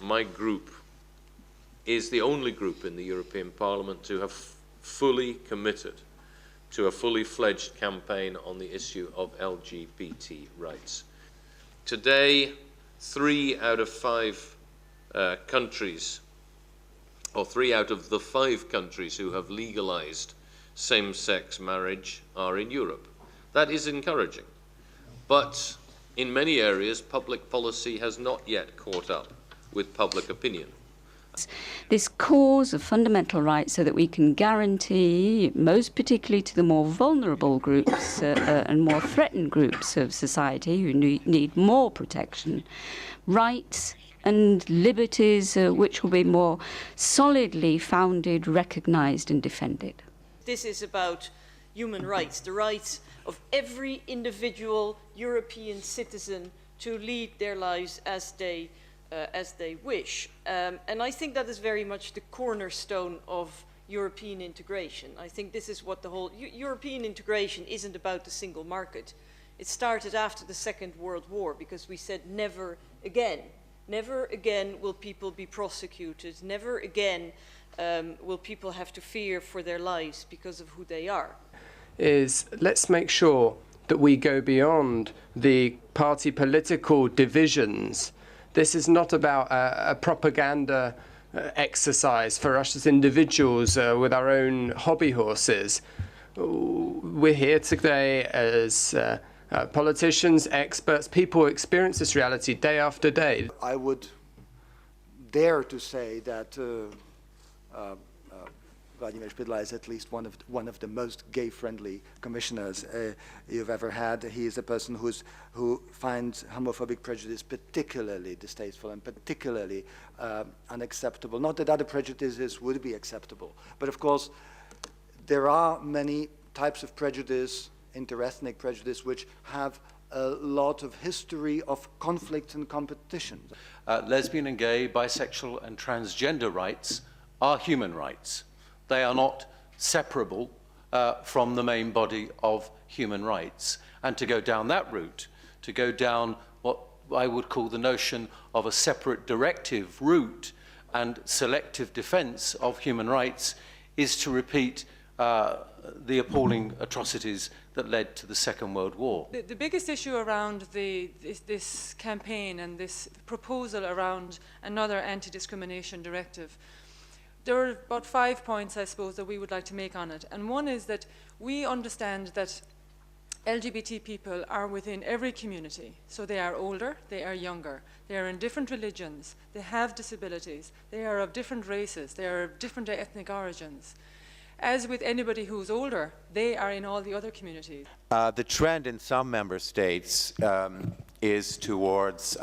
my group is the only group in the European Parliament to have fully committed to a fully fledged campaign on the issue of LGBT rights. Today, 3 out of 5 countries, or 3 out of the 5 countries who have legalized same-sex marriage are in Europe. That is encouraging, but in many areas public policy has not yet caught up with public opinion. This cause of fundamental rights so that we can guarantee, most particularly to the more vulnerable groups and more threatened groups of society who need more protection, rights and liberties which will be more solidly founded, recognised and defended. This is about human rights, the rights of every individual European citizen to lead their lives as they wish. And I think that is very much the cornerstone of European integration. I think this is what the whole European integration isn't about the single market. It started after the Second World War because we said never again will people be prosecuted, never again will people have to fear for their lives because of who they are. Let's make sure that we go beyond the party political divisions. This is not about a propaganda exercise for us as individuals with our own hobby horses. We're here today as politicians, experts, people who experience this reality day after day. I would dare to say that Vladimir Špidla is at least one of the most gay-friendly commissioners you've ever had. He is a person who finds homophobic prejudice particularly distasteful and particularly unacceptable. Not that other prejudices would be acceptable, but of course there are many types of prejudice, interethnic prejudice, which have a lot of history of conflict and competition. Lesbian and gay, bisexual and transgender rights are human rights. They are not separable from the main body of human rights. And to go down that route, to go down what I would call the notion of a separate directive route and selective defense of human rights, is to repeat the appalling atrocities that led to the Second World War. The biggest issue around this campaign and this proposal around another anti-discrimination directive, there are about 5 points, I suppose, that we would like to make on it. And one is that we understand that LGBT people are within every community. So they are older, they are younger, they are in different religions, they have disabilities, they are of different races, they are of different ethnic origins. As with anybody who's older, they are in all the other communities. The trend in some member states is towards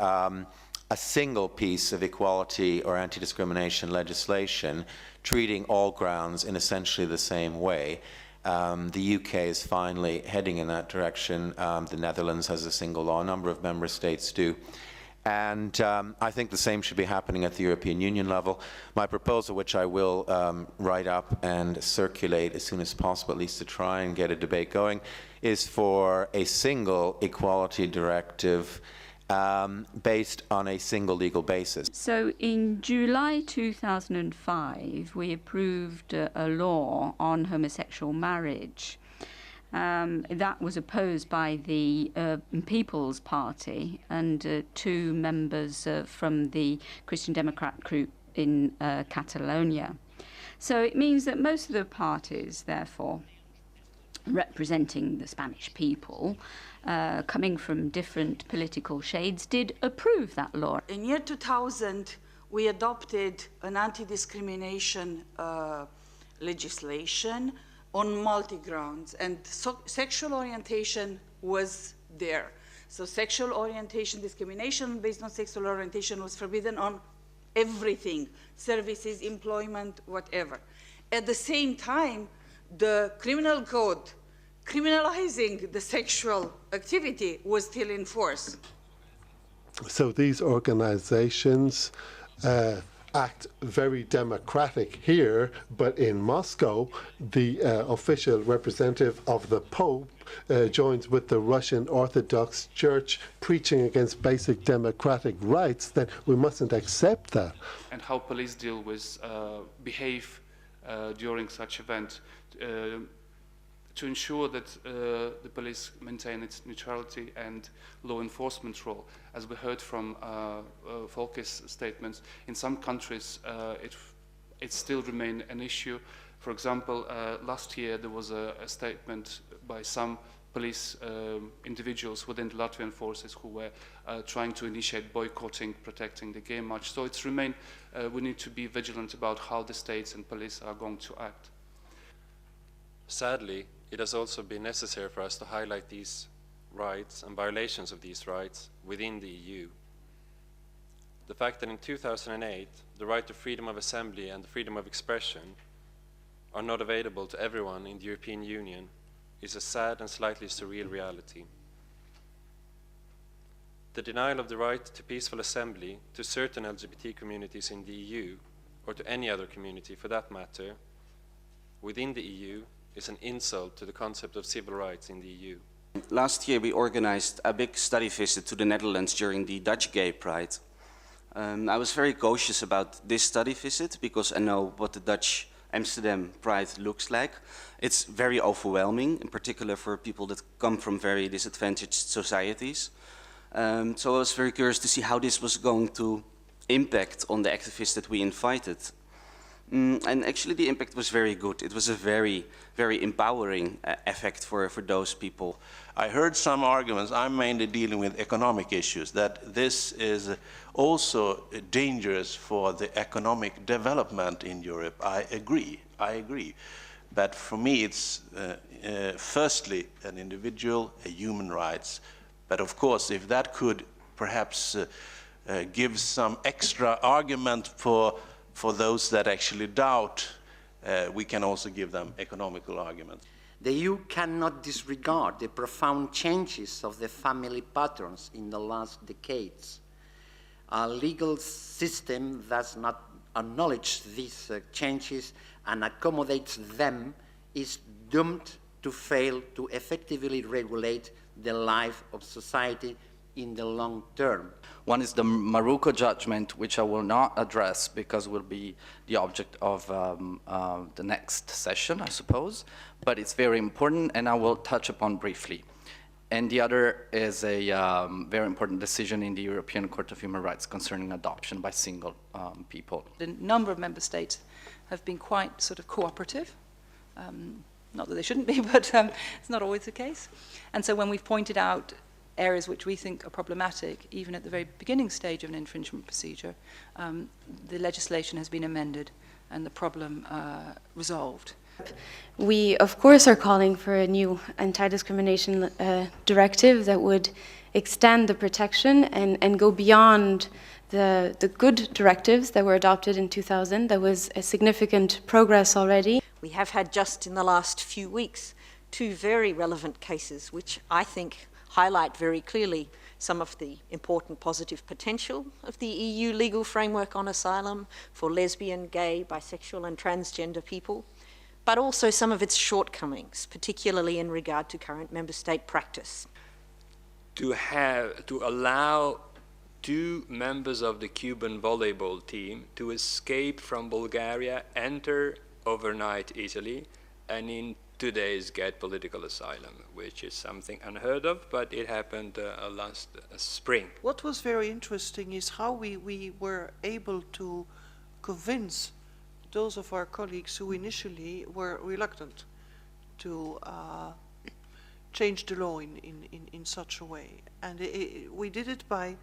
a single piece of equality or anti-discrimination legislation, treating all grounds in essentially the same way. The UK is finally heading in that direction. The Netherlands has a single law. A number of member states do. And I think the same should be happening at the European Union level. My proposal, which I will write up and circulate as soon as possible, at least to try and get a debate going, is for a single equality directive based on a single legal basis. So in July 2005, we approved a law on homosexual marriage. That was opposed by the People's Party and 2 members from the Christian Democrat group in Catalonia. So it means that most of the parties, therefore, representing the Spanish people, coming from different political shades, did approve that law. In year 2000, we adopted an anti-discrimination legislation on multi-grounds, and sexual orientation was there. So sexual orientation, discrimination based on sexual orientation was forbidden on everything, services, employment, whatever. At the same time, the criminal code criminalizing the sexual activity was still in force. So these organizations act very democratic here, but in Moscow, the official representative of the Pope joins with the Russian Orthodox Church preaching against basic democratic rights, then we mustn't accept that. And how police deal with, behave during such event to ensure that the police maintain its neutrality and law enforcement role. As we heard from Volker's statements, in some countries it still remains an issue. For example, last year there was a statement by some police individuals within the Latvian forces who were trying to initiate boycotting, protecting the gay march. So it's remain, we need to be vigilant about how the states and police are going to act. Sadly, it has also been necessary for us to highlight these rights and violations of these rights within the EU. The fact that in 2008, the right to freedom of assembly and the freedom of expression are not available to everyone in the European Union is a sad and slightly surreal reality. The denial of the right to peaceful assembly to certain LGBT communities in the EU, or to any other community for that matter, within the EU is an insult to the concept of civil rights in the EU. Last year we organized a big study visit to the Netherlands during the Dutch Gay Pride. I was very cautious about this study visit because I know what the Dutch Amsterdam Pride looks like. It's very overwhelming, in particular for people that come from very disadvantaged societies. So I was very curious to see how this was going to impact on the activists that we invited. And actually the impact was very good. It was a very, very empowering effect for those people. I heard some arguments, I'm mainly dealing with economic issues, that this is also dangerous for the economic development in Europe. I agree. But for me it's firstly an individual, a human rights. But of course if that could perhaps give some extra argument for those that actually doubt, we can also give them economical arguments. The EU cannot disregard the profound changes of the family patterns in the last decades. Our legal system does not acknowledge these changes and accommodates them is doomed to fail to effectively regulate the life of society in the long term. One is the Morocco judgment, which I will not address because it will be the object of the next session, I suppose, but it's very important and I will touch upon briefly. And the other is a very important decision in the European Court of Human Rights concerning adoption by single people. A number of member states have been quite sort of cooperative. Not that they shouldn't be, but it's not always the case. And so when we've pointed out areas which we think are problematic, even at the very beginning stage of an infringement procedure, the legislation has been amended and the problem resolved. We, of course, are calling for a new anti-discrimination directive that would extend the protection and go beyond the good directives that were adopted in 2000. There was a significant progress already. We have had just in the last few weeks 2 very relevant cases which I think highlight very clearly some of the important positive potential of the EU legal framework on asylum for lesbian, gay, bisexual and transgender people, but also some of its shortcomings, particularly in regard to current member state practice. To allow 2 members of the Cuban volleyball team to escape from Bulgaria, enter overnight Italy, and in 2 days get political asylum, which is something unheard of, but it happened last spring. What was very interesting is how we were able to convince those of our colleagues who initially were reluctant to change the law in such a way. And we did it by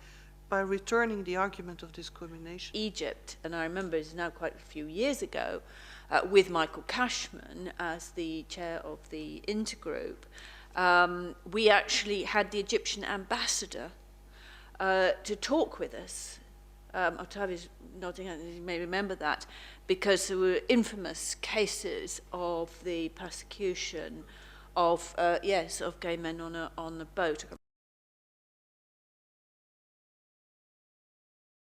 returning the argument of discrimination. Egypt, and I remember it's now quite a few years ago, with Michael Cashman as the chair of the intergroup, we actually had the Egyptian ambassador to talk with us. Octavia's nodding, you may remember that, because there were infamous cases of the persecution of, of gay men on a boat.